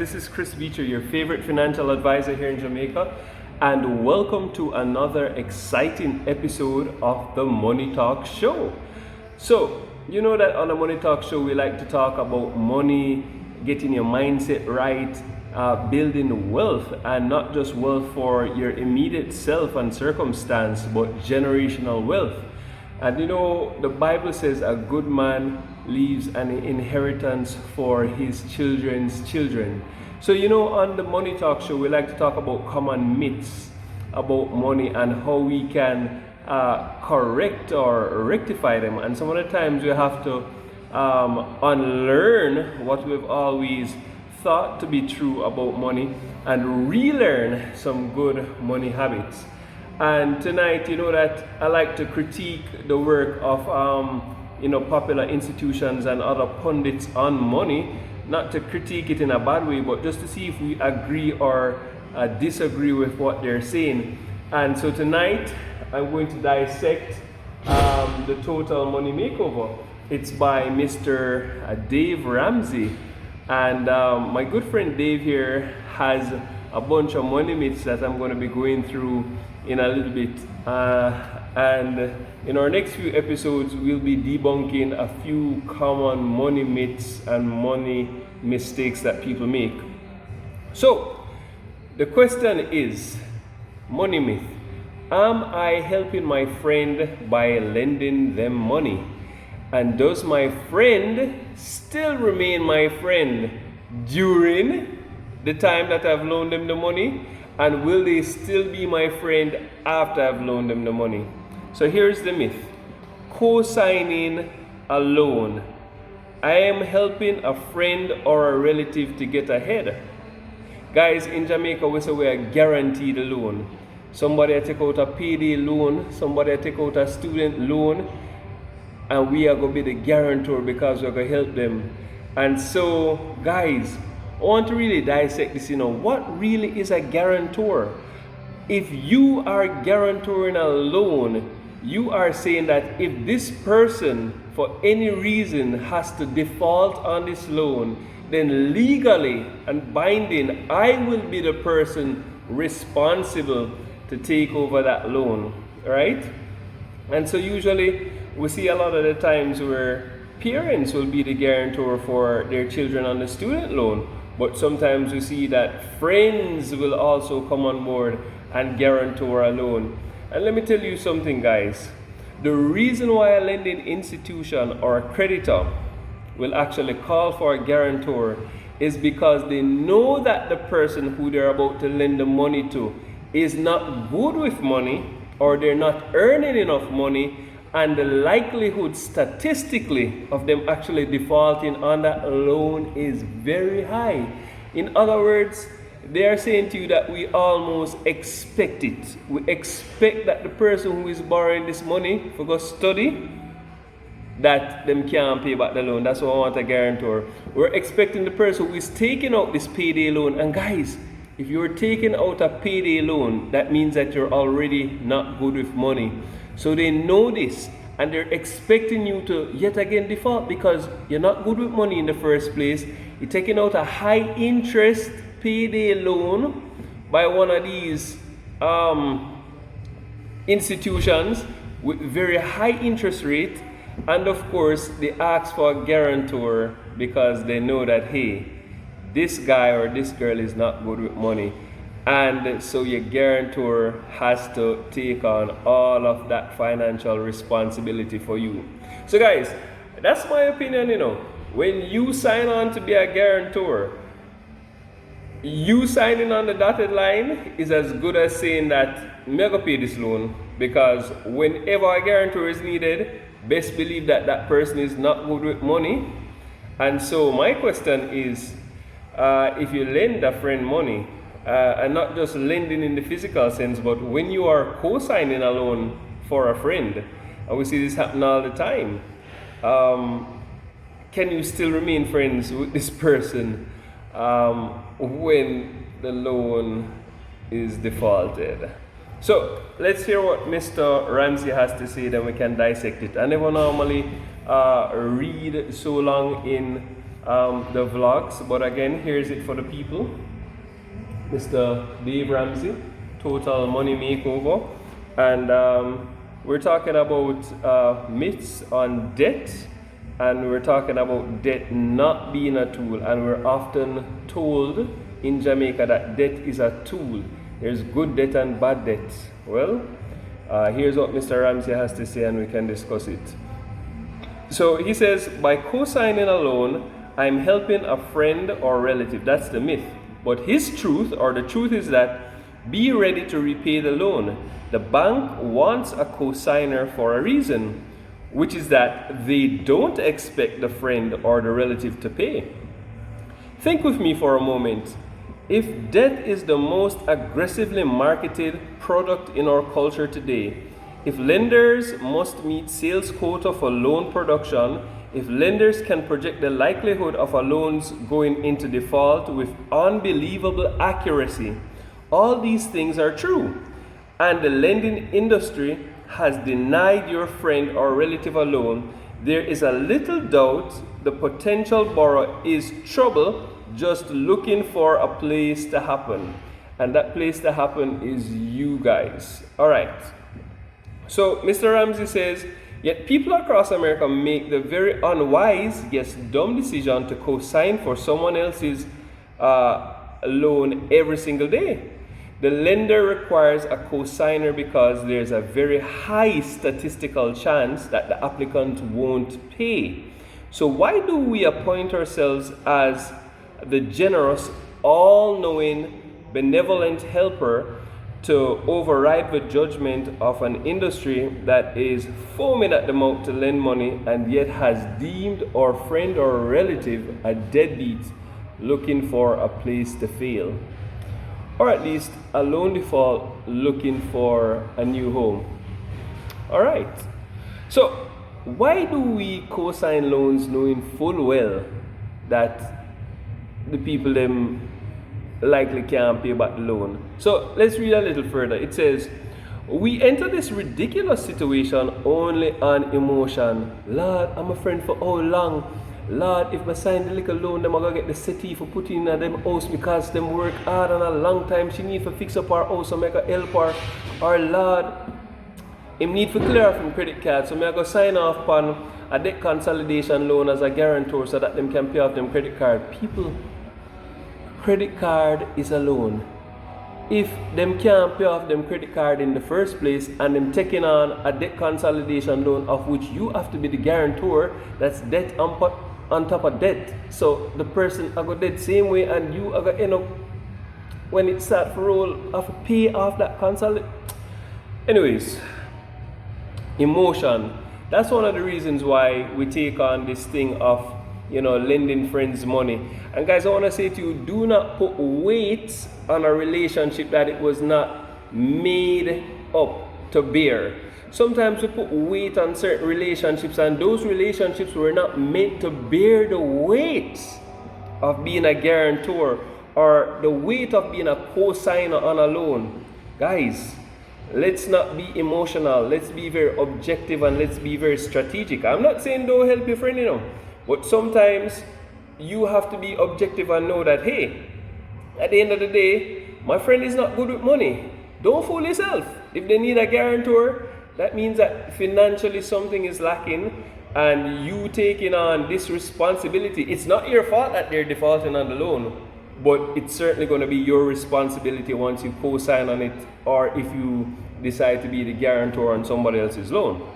this is Chris Beecher, your favorite financial advisor here in Jamaica, and welcome to another exciting episode of the Money Talk Show. So, you know that on the Money Talk Show, we like to talk about money, getting your mindset right, building wealth, and not just wealth for your immediate self and circumstance, but generational wealth. And you know, the Bible says a good man leaves an inheritance for his children's children. So you know, on the Money Talk Show, we like to talk about common myths about money and how we can correct or rectify them. And some of the times we have to unlearn what we've always thought to be true about money and relearn some good money habits. And tonight, you know that I like to critique the work of popular institutions and other pundits on money, not to critique it in a bad way, but just to see if we agree or disagree with what they're saying. And so tonight, I'm going to dissect the Total Money Makeover. It's by Mr. Dave Ramsey. And my good friend Dave here has a bunch of money myths that I'm going to be going through in a little bit. And in our next few episodes, we'll be debunking a few common money myths and money mistakes that people make. So, the question is, money myth. Am I helping my friend by lending them money? And does my friend still remain my friend during the time that I've loaned them the money? And will they still be my friend after I've loaned them the money? So here's the myth. Co-signing a loan. I am helping a friend or a relative to get ahead. Guys, in Jamaica, we say we are guaranteed a loan. Somebody take out a payday loan, somebody take out a student loan, and we are going to be the guarantor because we're going to help them. And so, guys, I want to really dissect this, what really is a guarantor? If you are guarantoring a loan, you are saying that if this person, for any reason, has to default on this loan, then legally and binding, I will be the person responsible to take over that loan, right? And so usually, we see a lot of the times where parents will be the guarantor for their children on the student loan. But sometimes we see that friends will also come on board and guarantor a loan. And let me tell you something, guys. The reason why a lending institution or a creditor will actually call for a guarantor is because they know that the person who they're about to lend the money to is not good with money, or they're not earning enough money, and the likelihood statistically of them actually defaulting on that loan is very high. In other words, they are saying to you that we almost expect it. We expect that the person who is borrowing this money for go study, that them can't pay back the loan. That's why I want a guarantor. We're expecting the person who is taking out this payday loan. And guys, if you're taking out a payday loan, that means that you're already not good with money. So they know this, and they're expecting you to yet again default because you're not good with money in the first place. You're taking out a high interest payday loan by one of these institutions with very high interest rate, and of course they ask for a guarantor because they know that, hey, this guy or this girl is not good with money. And so your guarantor has to take on all of that financial responsibility for you. So guys, that's my opinion, When you sign on to be a guarantor, you signing on the dotted line is as good as saying that I'm going to pay this loan, because whenever a guarantor is needed, best believe that that person is not good with money. And so my question is, if you lend a friend money, and not just lending in the physical sense, but when you are co-signing a loan for a friend, and we see this happen all the time, can you still remain friends with this person when the loan is defaulted? So let's hear what Mr. Ramsey has to say, then we can dissect it. I never normally read so long in the vlogs. But again, here's it for the people. Mr. Dave Ramsey, Total Money Makeover. And we're talking about myths on debt. And we're talking about debt not being a tool. And we're often told in Jamaica that debt is a tool. There's good debt and bad debt. Well, here's what Mr. Ramsey has to say, and we can discuss it. So he says, by co-signing a loan, I'm helping a friend or relative. That's the myth. But his truth, or the truth, is that be ready to repay the loan. The bank wants a co-signer for a reason, which is that they don't expect the friend or the relative to pay. Think with me for a moment. If debt is the most aggressively marketed product in our culture today, if lenders must meet sales quota for loan production, if lenders can project the likelihood of a loan's going into default with unbelievable accuracy, all these things are true. And the lending industry has denied your friend or relative a loan, there is a little doubt the potential borrower is trouble just looking for a place to happen. And that place to happen is you guys. All right. So Mr. Ramsey says, yet people across America make the very unwise, yes, dumb decision to co-sign for someone else's loan every single day. The lender requires a co-signer because there's a very high statistical chance that the applicant won't pay. So why do we appoint ourselves as the generous, all-knowing, benevolent helper to override the judgment of an industry that is foaming at the mouth to lend money and yet has deemed our friend or relative a deadbeat looking for a place to fail? Or at least a loan default looking for a new home. All right. So why do we co-sign loans knowing full well that the people them likely can't pay back the loan? So let's read a little further. It says, we enter this ridiculous situation only on emotion. Lord, I'm a friend for how long? Lord, if I sign the little loan, them I gonna get the city for putting in them house because them work hard and a long time. She need to fix up her house so make her help her. Or Lord, him need to clear her from credit card, so I go sign off on a debt consolidation loan as a guarantor so that them can pay off them credit card. People, credit card is a loan. If them can't pay off them credit card in the first place and them taking on a debt consolidation loan of which you have to be the guarantor, that's debt on top of debt. So the person I got debt same way and you are gonna end up when it start for roll have to pay off that consolidation. Anyways, emotion. That's one of the reasons why we take on this thing of lending friends money. And guys, I want to say to you, do not put weight on a relationship that it was not made up to bear. Sometimes we put weight on certain relationships and those relationships were not meant to bear the weight of being a guarantor or the weight of being a co-signer on a loan. Guys, let's not be emotional. Let's be very objective and let's be very strategic. I'm not saying don't help your friend, but sometimes you have to be objective and know that, hey, at the end of the day, my friend is not good with money. Don't fool yourself. If they need a guarantor, that means that financially something is lacking and you taking on this responsibility. It's not your fault that they're defaulting on the loan, but it's certainly going to be your responsibility once you co-sign on it or if you decide to be the guarantor on somebody else's loan.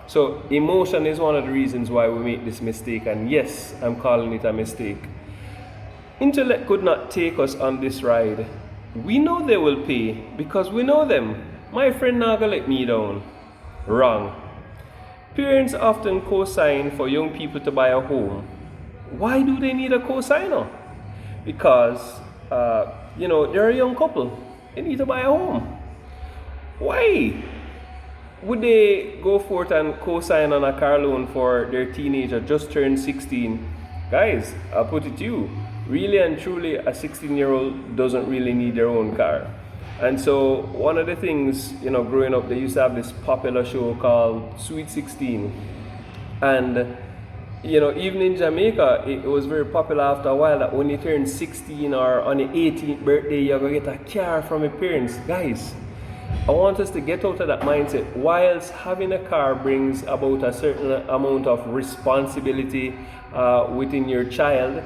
So emotion is one of the reasons why we make this mistake, and yes, I'm calling it a mistake. Intellect could not take us on this ride. We know they will pay because we know them. My friend not gonna let me down. Wrong. Parents often co-sign for young people to buy a home. Why do they need a co-signer? Because they're a young couple. They need to buy a home. Why would they go forth and co-sign on a car loan for their teenager just turned 16? Guys, I'll put it to you, really and truly a 16-year-old doesn't really need their own car. And so one of the things, growing up, they used to have this popular show called Sweet 16. And Even in Jamaica, it was very popular after a while that when you turn 16 or on your 18th birthday, you're going to get a car from your parents. Guys, I want us to get out of that mindset. Whilst having a car brings about a certain amount of responsibility within your child,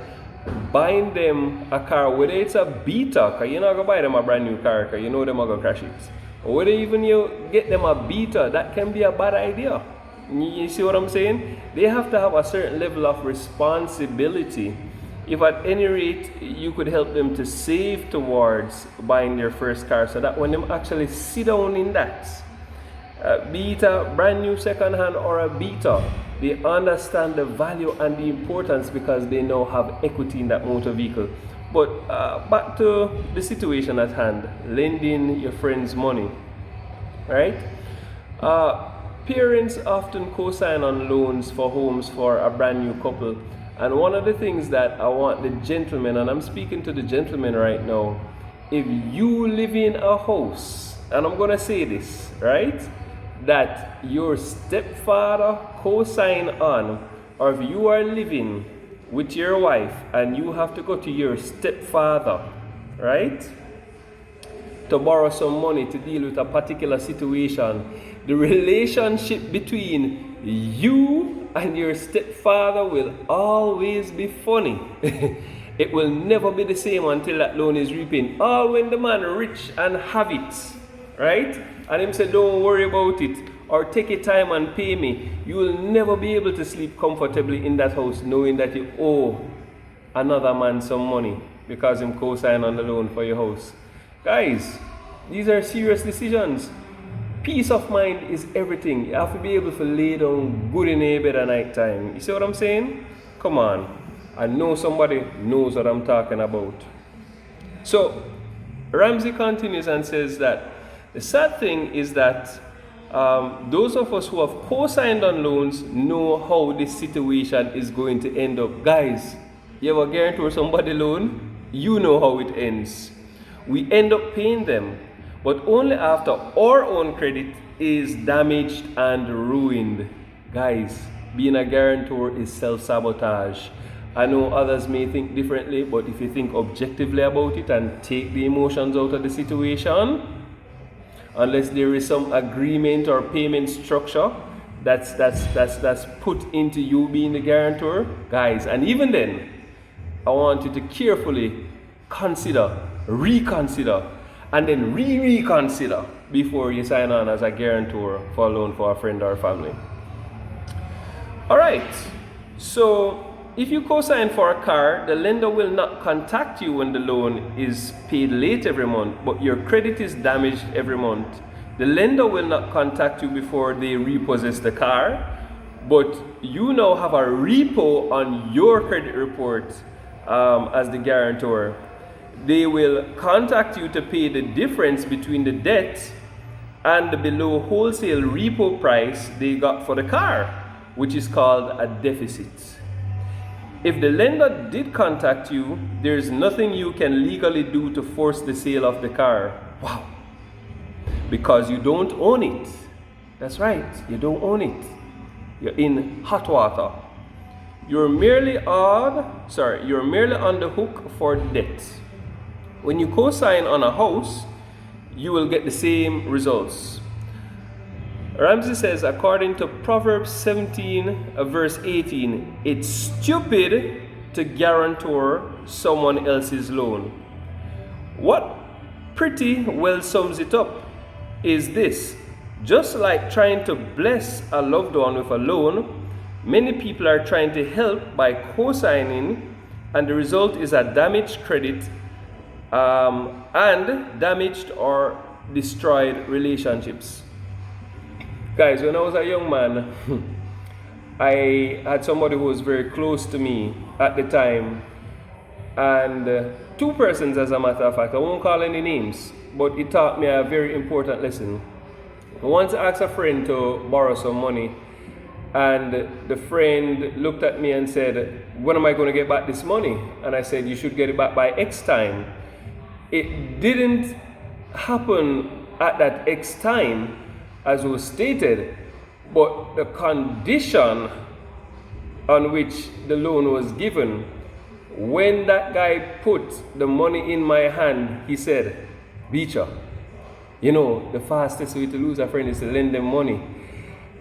buying them a car, whether it's a beta, because you're not going to buy them a brand new car because you know them are going to crash it. Or whether even you get them a beta, that can be a bad idea. You see what I'm saying? They have to have a certain level of responsibility. If at any rate you could help them to save towards buying their first car, so that when they actually sit down in that, be it a brand new second hand or a beta, they understand the value and the importance because they now have equity in that motor vehicle. But back to the situation at hand, lending your friends money, right? Parents often co-sign on loans for homes for a brand new couple. And one of the things that I want the gentlemen, and I'm speaking to the gentlemen right now, if you live in a house, and I'm going to say this, right, that your stepfather co-sign on, or if you are living with your wife and you have to go to your stepfather, right, to borrow some money to deal with a particular situation, the relationship between you and your stepfather will always be funny. It will never be the same until that loan is repaid. All when the man rich and have it, right? And him say, don't worry about it, or take your time and pay me. You will never be able to sleep comfortably in that house knowing that you owe another man some money because him co-sign on the loan for your house. Guys, these are serious decisions. Peace of mind is everything. You have to be able to lay down good in your bed at night time. You see what I'm saying? Come on. I know somebody knows what I'm talking about. So, Ramsey continues and says that the sad thing is that those of us who have co-signed on loans know how this situation is going to end up. Guys, you ever guarantee somebody loan? You know how it ends. We end up paying them, but only after our own credit is damaged and ruined. Guys, being a guarantor is self-sabotage. I know others may think differently, but if you think objectively about it and take the emotions out of the situation, unless there is some agreement or payment structure that's put into you being the guarantor, guys, and even then, I want you to carefully consider, reconsider, and then reconsider before you sign on as a guarantor for a loan for a friend or family. Alright, so if you co-sign for a car, the lender will not contact you when the loan is paid late every month, but your credit is damaged every month. The lender will not contact you before they repossess the car, but you now have a repo on your credit report as the guarantor. They will contact you to pay the difference between the debt and the below wholesale repo price they got for the car, which is called a deficit. If the lender did contact you, there's nothing you can legally do to force the sale of the car. Wow. Because you don't own it. That's right, you don't own it. You're in hot water. You're merely on the hook for debt. When you co-sign on a house, you will get the same results. Ramsey says, according to Proverbs 17, verse 18, it's stupid to guarantor someone else's loan. What pretty well sums it up is this: just like trying to bless a loved one with a loan, many people are trying to help by co-signing, and the result is a damaged credit and damaged or destroyed relationships. Guys, when I was a young man, I had somebody who was very close to me at the time, and two persons, as a matter of fact. I won't call any names, but it taught me a very important lesson. I once asked a friend to borrow some money, and the friend looked at me and said, when am I going to get back this money? And I said, you should get it back by X time. It didn't happen at that X time as was stated, but the condition on which the loan was given, when that guy put the money in my hand, he said, Beecher, you know, the fastest way to lose a friend is to lend them money.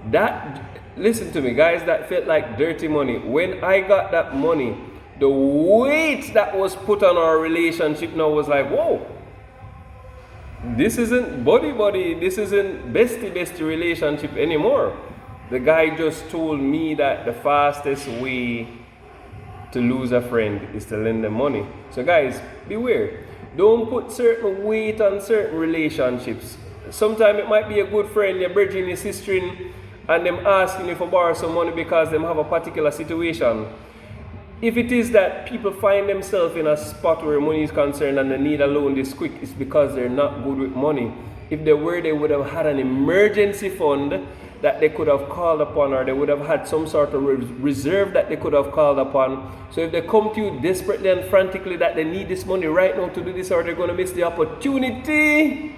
That, listen to me, guys, that felt like dirty money. When I got that money, the weight that was put on our relationship now was like, whoa, this isn't buddy, this isn't bestie relationship anymore. The guy just told me that the fastest way to lose a friend is to lend them money. So guys, beware. Don't put certain weight on certain relationships. Sometimes it might be a good friend, you're bridging your sister in, and them asking you for borrow some money because them have a particular situation. If it is that people find themselves in a spot where money is concerned and they need a loan this quick, it's because they're not good with money. If they were, they would have had an emergency fund that they could have called upon, or they would have had some sort of reserve that they could have called upon. So if they come to you desperately and frantically that they need this money right now to do this, or they're going to miss the opportunity,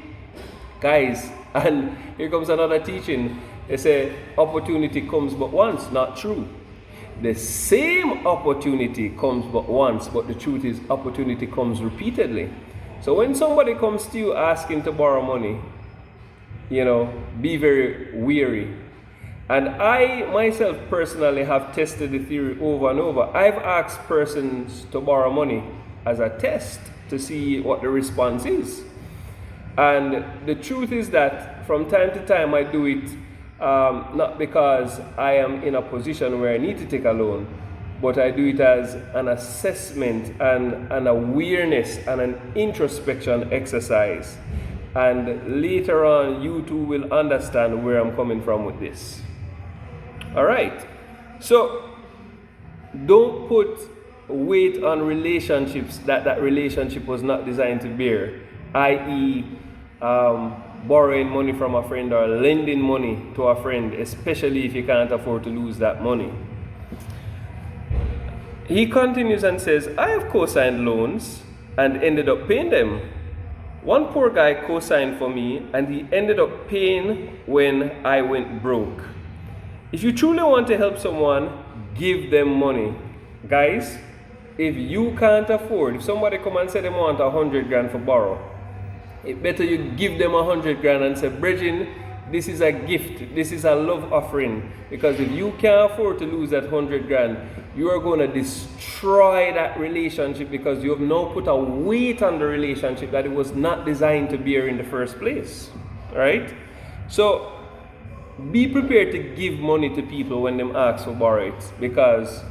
guys, and here comes another teaching. They say opportunity comes but once. Not true. The same opportunity comes but once, but the truth is opportunity comes repeatedly. So when somebody comes to you asking to borrow money, you know, be very wary. And I myself personally have tested the theory over and over. I've asked persons to borrow money as a test to see what the response is. And the truth is that from time to time I do it not because I am in a position where I need to take a loan, but I do it as an assessment and an awareness and an introspection exercise. And later on, you too will understand where I'm coming from with this. All right. So don't put weight on relationships that relationship was not designed to bear, i.e., borrowing money from a friend or lending money to a friend, especially if you can't afford to lose that money. He continues and says, I have co-signed loans and ended up paying them. One poor guy co-signed for me and he ended up paying when I went broke. If you truly want to help someone, give them money. Guys, if you can't afford, if somebody come and say they want 100 grand for borrow, it better you give them 100 grand and say, Bridget, this is a gift, this is a love offering. Because if you can't afford to lose that 100 grand, you are going to destroy that relationship because you have now put a weight on the relationship that it was not designed to bear in the first place. Right? So be prepared to give money to people when them ask for borrow it, because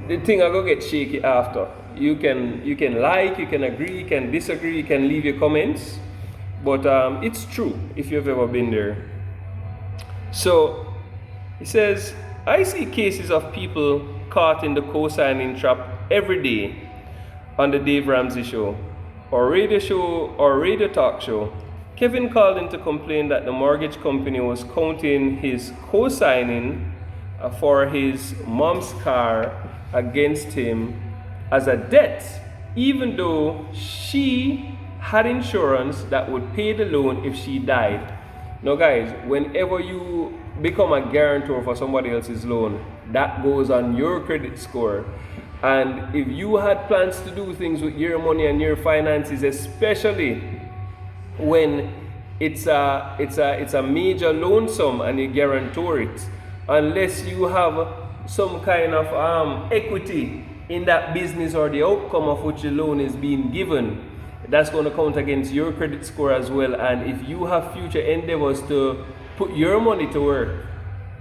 the thing I go get shaky after. You can like, you can agree, you can disagree, you can leave your comments, but it's true if you've ever been there. So he says, I see cases of people caught in the cosigning trap every day on the Dave Ramsey show or radio talk show. Kevin called in to complain that the mortgage company was counting his cosigning for his mom's car against him as a debt, even though she had insurance that would pay the loan if she died. Now guys, whenever you become a guarantor for somebody else's loan, that goes on your credit score. And if you had plans to do things with your money and your finances, especially when it's a major loan sum and you guarantor it, unless you have some kind of equity in that business or the outcome of which the loan is being given, that's going to count against your credit score as well. And if you have future endeavors to put your money to work,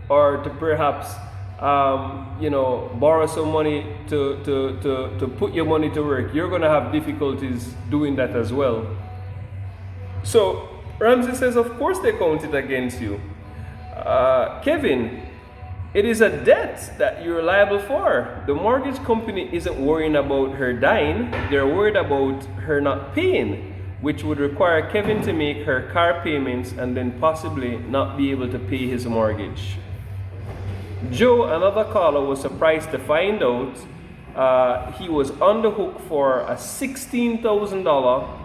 or to perhaps borrow some money to put your money to work, you're going to have difficulties doing that as well. So Ramsey says, of course they count it against you. Kevin, it is a debt that you're liable for. The mortgage company isn't worrying about her dying, they're worried about her not paying, which would require Kevin to make her car payments and then possibly not be able to pay his mortgage. Joe, another caller, was surprised to find out he was on the hook for a $16,000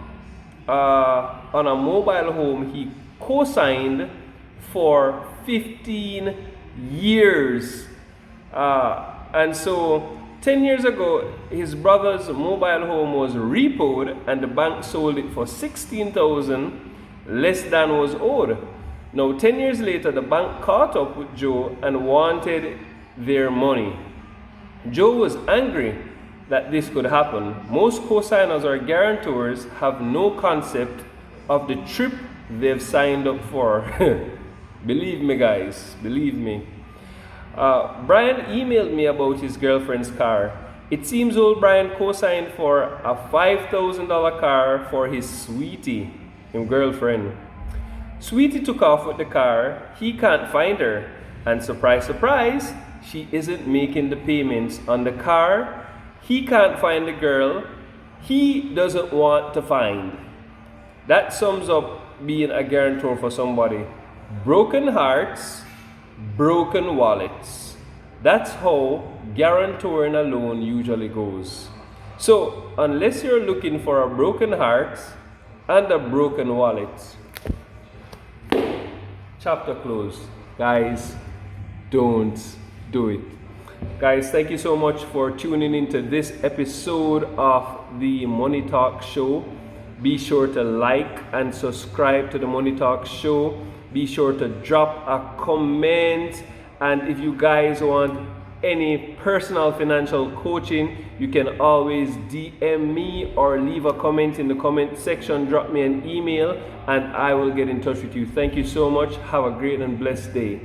on a mobile home he co-signed for 15 years. And so 10 years ago, his brother's mobile home was repoed and the bank sold it for $16,000 less than was owed. Now 10 years later, the bank caught up with Joe and wanted their money. Joe was angry that this could happen. Most co-signers or guarantors have no concept of the trip they've signed up for. Believe me, guys, believe me. Brian emailed me about his girlfriend's car. It seems old Brian co-signed for a $5,000 car for his sweetie, his girlfriend. Sweetie took off with the car. He can't find her. And surprise, surprise, she isn't making the payments on the car. He can't find the girl he doesn't want to find. That sums up being a guarantor for somebody. Broken hearts, broken wallets. That's how guarantoring a loan usually goes. So, unless you're looking for a broken heart and a broken wallet, chapter closed. Guys, don't do it. Guys, thank you so much for tuning into this episode of the Money Talk Show. Be sure to like and subscribe to the Money Talk Show. Be sure to drop a comment. And if you guys want any personal financial coaching, you can always DM me or leave a comment in the comment section. Drop me an email and I will get in touch with you. Thank you so much. Have a great and blessed day.